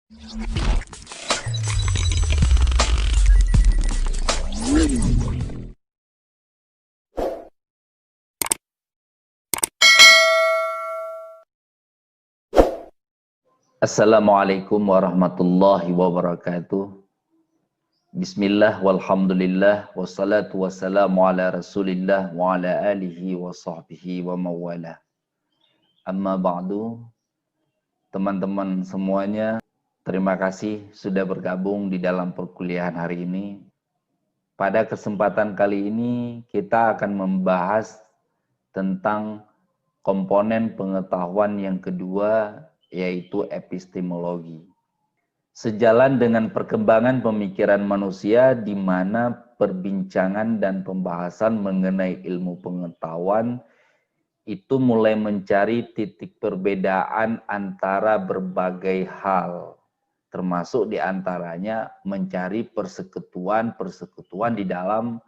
Assalamualaikum warahmatullahi wabarakatuh. Bismillah walhamdulillah wassalatu wassalamu ala rasulillah wa ala alihi wa sahbihi wa mawalah. Amma ba'du, teman-teman semuanya, terima kasih sudah bergabung di dalam perkuliahan hari ini. Pada kesempatan kali ini kita akan membahas tentang komponen pengetahuan yang kedua, yaitu epistemologi. Sejalan dengan perkembangan pemikiran manusia di mana perbincangan dan pembahasan mengenai ilmu pengetahuan itu mulai mencari titik perbedaan antara berbagai hal, termasuk diantaranya mencari persekutuan di dalam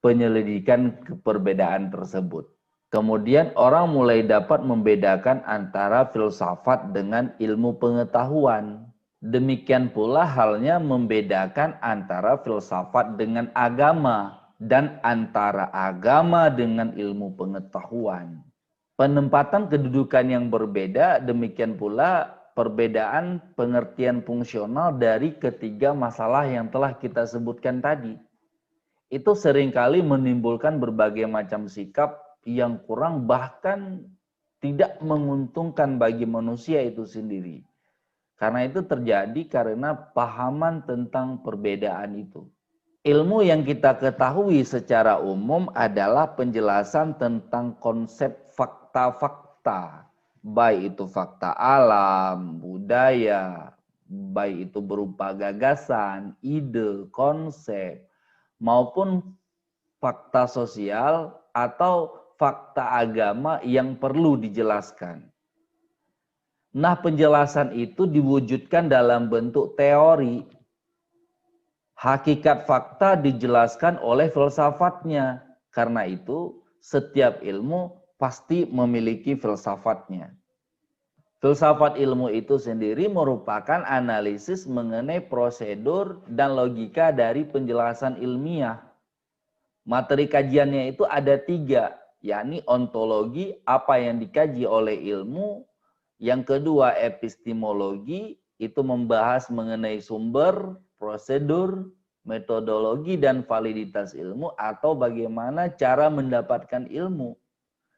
penyelidikan perbedaan tersebut. Kemudian orang mulai dapat membedakan antara filsafat dengan ilmu pengetahuan. Demikian pula halnya membedakan antara filsafat dengan agama dan antara agama dengan ilmu pengetahuan. Penempatan kedudukan yang berbeda, demikian pula perbedaan pengertian fungsional dari ketiga masalah yang telah kita sebutkan tadi. Itu seringkali menimbulkan berbagai macam sikap yang kurang bahkan tidak menguntungkan bagi manusia itu sendiri. Karena itu terjadi karena pahaman tentang perbedaan itu. Ilmu yang kita ketahui secara umum adalah penjelasan tentang konsep fakta-fakta, baik itu fakta alam, budaya, baik itu berupa gagasan, ide, konsep, maupun fakta sosial atau fakta agama yang perlu dijelaskan. Nah, penjelasan itu diwujudkan dalam bentuk teori. Hakikat fakta dijelaskan oleh filsafatnya. Karena itu, setiap ilmu pasti memiliki filsafatnya. Filsafat ilmu itu sendiri merupakan analisis mengenai prosedur dan logika dari penjelasan ilmiah. Materi kajiannya itu ada 3, yakni ontologi, apa yang dikaji oleh ilmu. Yang kedua, epistemologi, itu membahas mengenai sumber, prosedur, metodologi, dan validitas ilmu atau bagaimana cara mendapatkan ilmu.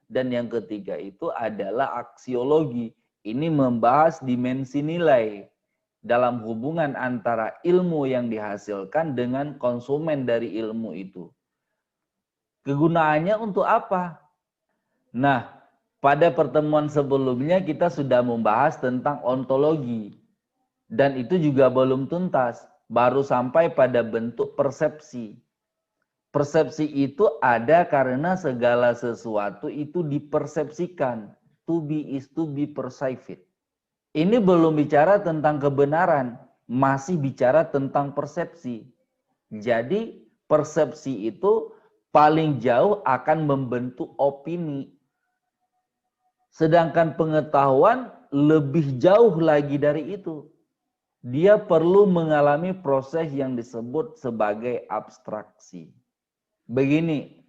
Dan yang ketiga itu adalah aksiologi. Ini membahas dimensi nilai dalam hubungan antara ilmu yang dihasilkan dengan konsumen dari ilmu itu. Kegunaannya untuk apa? Nah, pada pertemuan sebelumnya kita sudah membahas tentang ontologi. Dan itu juga belum tuntas, baru sampai pada bentuk persepsi. Persepsi itu ada karena segala sesuatu itu dipersepsikan. To be is to be perceived. Ini belum bicara tentang kebenaran, masih bicara tentang persepsi. Jadi persepsi itu paling jauh akan membentuk opini. Sedangkan pengetahuan lebih jauh lagi dari itu. Dia perlu mengalami proses yang disebut sebagai abstraksi. Begini,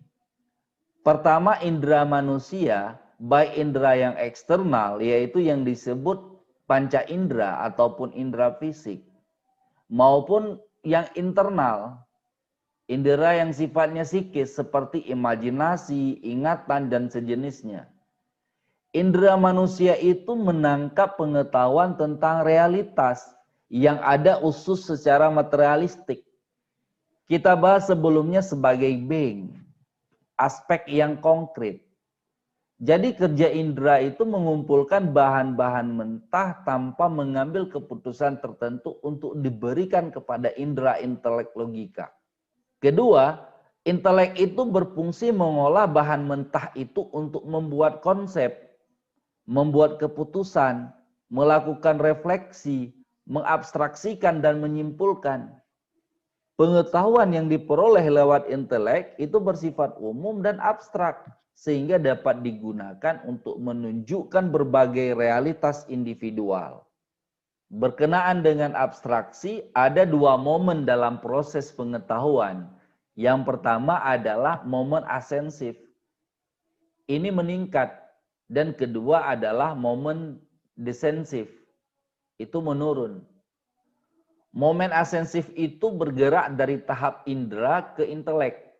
pertama indera manusia, baik indera yang eksternal, yaitu yang disebut panca indera ataupun indera fisik, maupun yang internal, indera yang sifatnya psikis seperti imajinasi, ingatan, dan sejenisnya. Indera manusia itu menangkap pengetahuan tentang realitas yang ada usus secara materialistik. Kita bahas sebelumnya sebagai being, aspek yang konkret. Jadi kerja indera itu mengumpulkan bahan-bahan mentah tanpa mengambil keputusan tertentu untuk diberikan kepada indera intelek logika. Kedua, intelek itu berfungsi mengolah bahan mentah itu untuk membuat konsep, membuat keputusan, melakukan refleksi, mengabstraksikan dan menyimpulkan. Pengetahuan yang diperoleh lewat intelek itu bersifat umum dan abstrak, sehingga dapat digunakan untuk menunjukkan berbagai realitas individual. Berkenaan dengan abstraksi, ada dua momen dalam proses pengetahuan. Yang pertama adalah momen asensif. Ini meningkat. Dan kedua adalah momen desensif. Itu menurun. Momen asensif itu bergerak dari tahap indera ke intelek.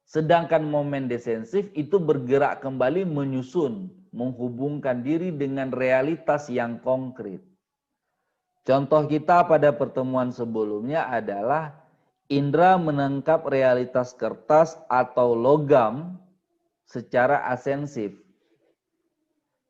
Sedangkan momen desensif itu bergerak kembali menyusun, menghubungkan diri dengan realitas yang konkret. Contoh kita pada pertemuan sebelumnya adalah indera menangkap realitas kertas atau logam secara asensif.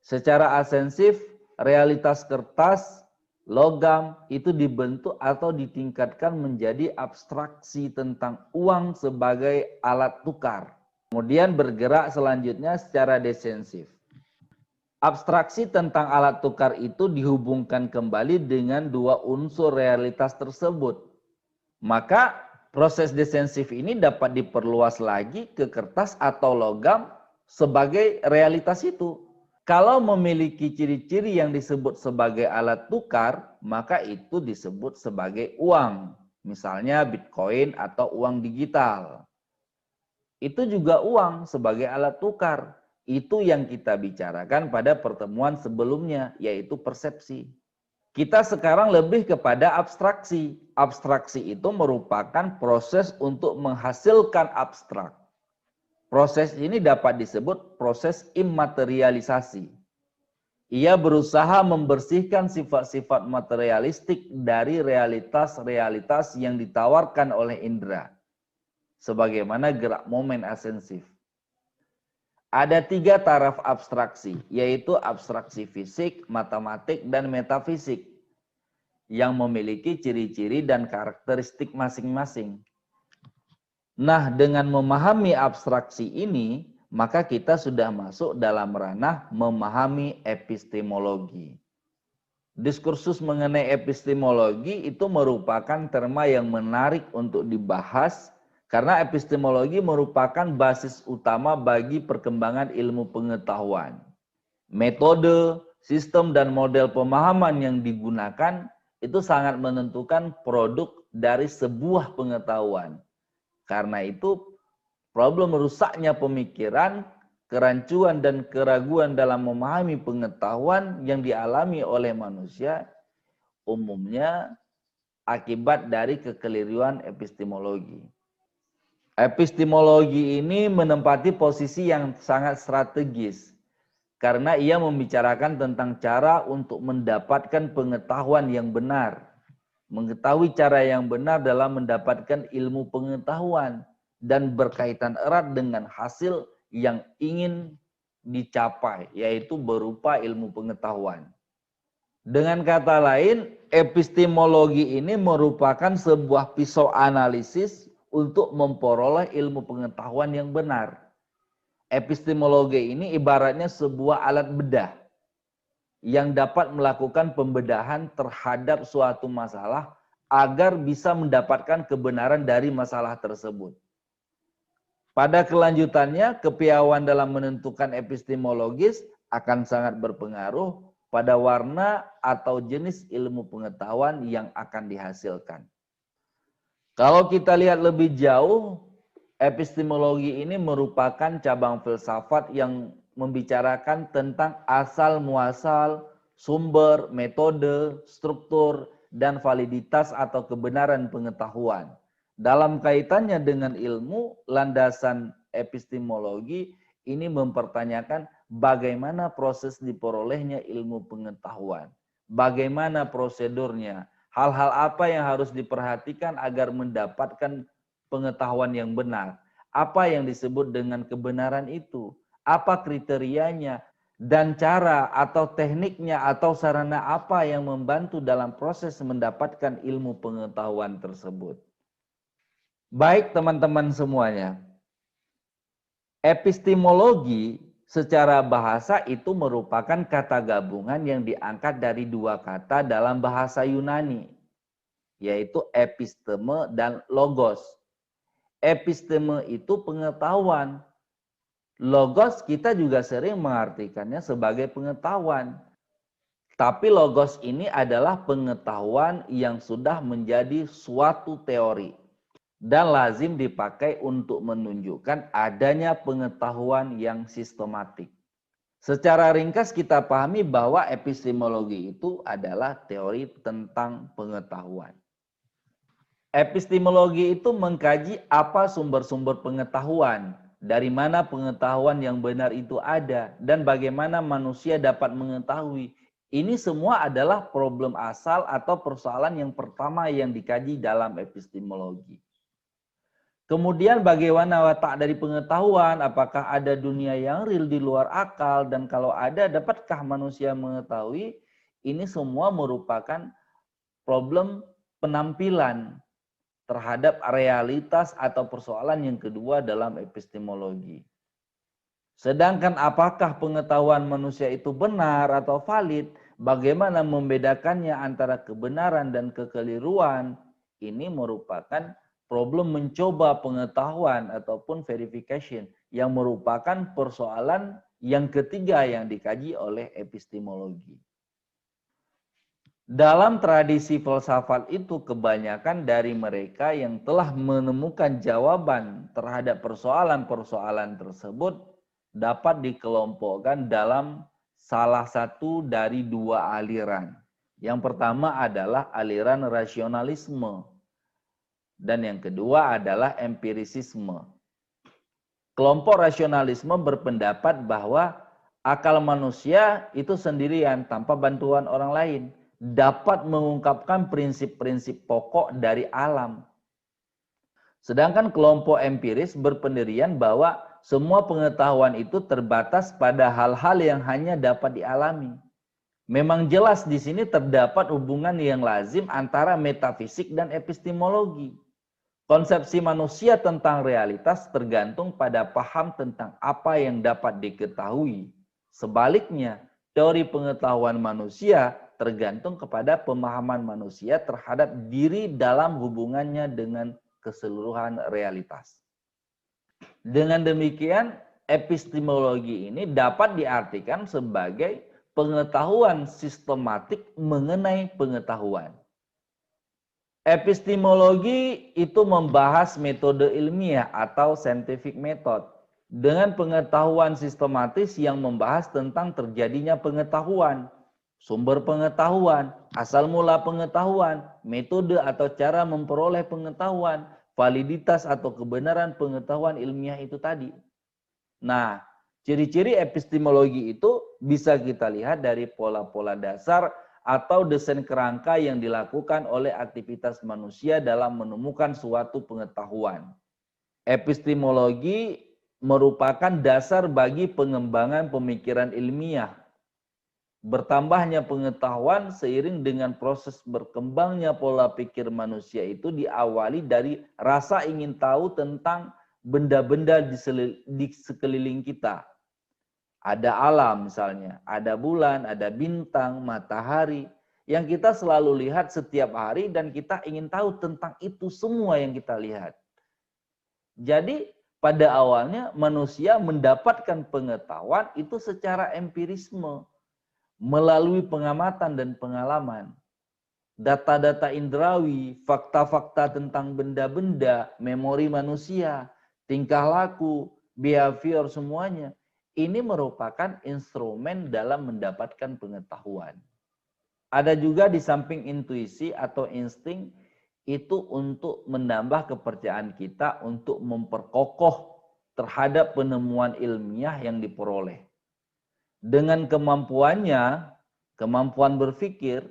Secara asensif, realitas kertas, logam itu dibentuk atau ditingkatkan menjadi abstraksi tentang uang sebagai alat tukar. Kemudian bergerak selanjutnya secara desensif. Abstraksi tentang alat tukar itu dihubungkan kembali dengan dua unsur realitas tersebut. Maka proses desensif ini dapat diperluas lagi ke kertas atau logam sebagai realitas itu. Kalau memiliki ciri-ciri yang disebut sebagai alat tukar, maka itu disebut sebagai uang. Misalnya Bitcoin atau uang digital. Itu juga uang sebagai alat tukar. Itu yang kita bicarakan pada pertemuan sebelumnya, yaitu persepsi. Kita sekarang lebih kepada abstraksi. Abstraksi itu merupakan proses untuk menghasilkan abstrak. Proses ini dapat disebut proses immaterialisasi. Ia berusaha membersihkan sifat-sifat materialistik dari realitas-realitas yang ditawarkan oleh indera. Sebagaimana gerak momen asensif. Ada 3 taraf abstraksi, yaitu abstraksi fisik, matematik, dan metafisik, yang memiliki ciri-ciri dan karakteristik masing-masing. Nah, dengan memahami abstraksi ini, maka kita sudah masuk dalam ranah memahami epistemologi. Diskursus mengenai epistemologi itu merupakan terma yang menarik untuk dibahas, karena epistemologi merupakan basis utama bagi perkembangan ilmu pengetahuan. Metode, sistem, dan model pemahaman yang digunakan itu sangat menentukan produk dari sebuah pengetahuan. Karena itu, problem rusaknya pemikiran, kerancuan, dan keraguan dalam memahami pengetahuan yang dialami oleh manusia umumnya akibat dari kekeliruan epistemologi. Epistemologi ini menempati posisi yang sangat strategis karena ia membicarakan tentang cara untuk mendapatkan pengetahuan yang benar, mengetahui cara yang benar dalam mendapatkan ilmu pengetahuan, dan berkaitan erat dengan hasil yang ingin dicapai, yaitu berupa ilmu pengetahuan. Dengan kata lain, epistemologi ini merupakan sebuah pisau analisis untuk memperoleh ilmu pengetahuan yang benar. Epistemologi ini ibaratnya sebuah alat bedah yang dapat melakukan pembedahan terhadap suatu masalah agar bisa mendapatkan kebenaran dari masalah tersebut. Pada kelanjutannya, kepiawaian dalam menentukan epistemologis akan sangat berpengaruh pada warna atau jenis ilmu pengetahuan yang akan dihasilkan. Kalau kita lihat lebih jauh, epistemologi ini merupakan cabang filsafat yang membicarakan tentang asal-muasal, sumber, metode, struktur, dan validitas atau kebenaran pengetahuan. Dalam kaitannya dengan ilmu, landasan epistemologi ini mempertanyakan bagaimana proses diperolehnya ilmu pengetahuan, bagaimana prosedurnya, hal-hal apa yang harus diperhatikan agar mendapatkan pengetahuan yang benar. Apa yang disebut dengan kebenaran itu? Apa kriterianya? Dan cara atau tekniknya atau sarana apa yang membantu dalam proses mendapatkan ilmu pengetahuan tersebut. Baik teman-teman semuanya. Epistemologi secara bahasa itu merupakan kata gabungan yang diangkat dari 2 kata dalam bahasa Yunani, yaitu episteme dan logos. Episteme itu pengetahuan. Logos kita juga sering mengartikannya sebagai pengetahuan. Tapi logos ini adalah pengetahuan yang sudah menjadi suatu teori dan lazim dipakai untuk menunjukkan adanya pengetahuan yang sistematik. Secara ringkas kita pahami bahwa epistemologi itu adalah teori tentang pengetahuan. Epistemologi itu mengkaji apa sumber-sumber pengetahuan, dari mana pengetahuan yang benar itu ada, dan bagaimana manusia dapat mengetahui. Ini semua adalah problem asal atau persoalan yang pertama yang dikaji dalam epistemologi. Kemudian bagaimana watak dari pengetahuan, apakah ada dunia yang real di luar akal, dan kalau ada, dapatkah manusia mengetahui? Ini semua merupakan problem penampilan terhadap realitas atau persoalan yang kedua dalam epistemologi. Sedangkan apakah pengetahuan manusia itu benar atau valid, bagaimana membedakannya antara kebenaran dan kekeliruan, ini merupakan problem mencoba pengetahuan ataupun verification yang merupakan persoalan yang ketiga yang dikaji oleh epistemologi. Dalam tradisi filsafat itu kebanyakan dari mereka yang telah menemukan jawaban terhadap persoalan-persoalan tersebut dapat dikelompokkan dalam salah satu dari dua aliran. Yang pertama adalah aliran rasionalisme. Dan yang kedua adalah empirisisme. Kelompok rasionalisme berpendapat bahwa akal manusia itu sendirian tanpa bantuan orang lain dapat mengungkapkan prinsip-prinsip pokok dari alam. Sedangkan kelompok empiris berpendirian bahwa semua pengetahuan itu terbatas pada hal-hal yang hanya dapat dialami. Memang jelas di sini terdapat hubungan yang lazim antara metafisik dan epistemologi. Konsepsi manusia tentang realitas tergantung pada paham tentang apa yang dapat diketahui. Sebaliknya, teori pengetahuan manusia tergantung kepada pemahaman manusia terhadap diri dalam hubungannya dengan keseluruhan realitas. Dengan demikian, epistemologi ini dapat diartikan sebagai pengetahuan sistematik mengenai pengetahuan. Epistemologi itu membahas metode ilmiah atau scientific method dengan pengetahuan sistematis yang membahas tentang terjadinya pengetahuan, sumber pengetahuan, asal mula pengetahuan, metode atau cara memperoleh pengetahuan, validitas atau kebenaran pengetahuan ilmiah itu tadi. Nah, ciri-ciri epistemologi itu bisa kita lihat dari pola-pola dasar atau desain kerangka yang dilakukan oleh aktivitas manusia dalam menemukan suatu pengetahuan. Epistemologi merupakan dasar bagi pengembangan pemikiran ilmiah. Bertambahnya pengetahuan seiring dengan proses berkembangnya pola pikir manusia itu diawali dari rasa ingin tahu tentang benda-benda di sekeliling kita. Ada alam misalnya, ada bulan, ada bintang, matahari, yang kita selalu lihat setiap hari dan kita ingin tahu tentang itu semua yang kita lihat. Jadi pada awalnya manusia mendapatkan pengetahuan itu secara empirisme, melalui pengamatan dan pengalaman. Data-data indrawi, fakta-fakta tentang benda-benda, memori manusia, tingkah laku, behavior semuanya. Ini merupakan instrumen dalam mendapatkan pengetahuan. Ada juga di samping intuisi atau insting, itu untuk menambah kepercayaan kita untuk memperkokoh terhadap penemuan ilmiah yang diperoleh. Dengan kemampuannya, kemampuan berpikir,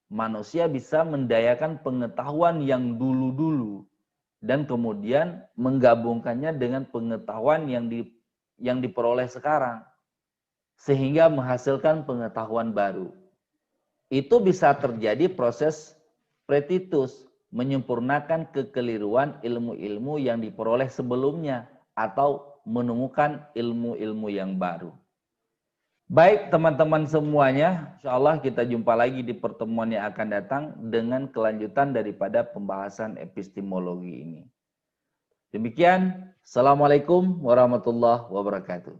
manusia bisa mendayakan pengetahuan yang dulu-dulu dan kemudian menggabungkannya dengan pengetahuan yang diperoleh sekarang, sehingga menghasilkan pengetahuan baru. Itu bisa terjadi proses pretitus, menyempurnakan kekeliruan ilmu-ilmu yang diperoleh sebelumnya, atau menemukan ilmu-ilmu yang baru. Baik teman-teman semuanya, insya Allah kita jumpa lagi di pertemuan yang akan datang dengan kelanjutan daripada pembahasan epistemologi ini. Demikian, Assalamualaikum warahmatullahi wabarakatuh.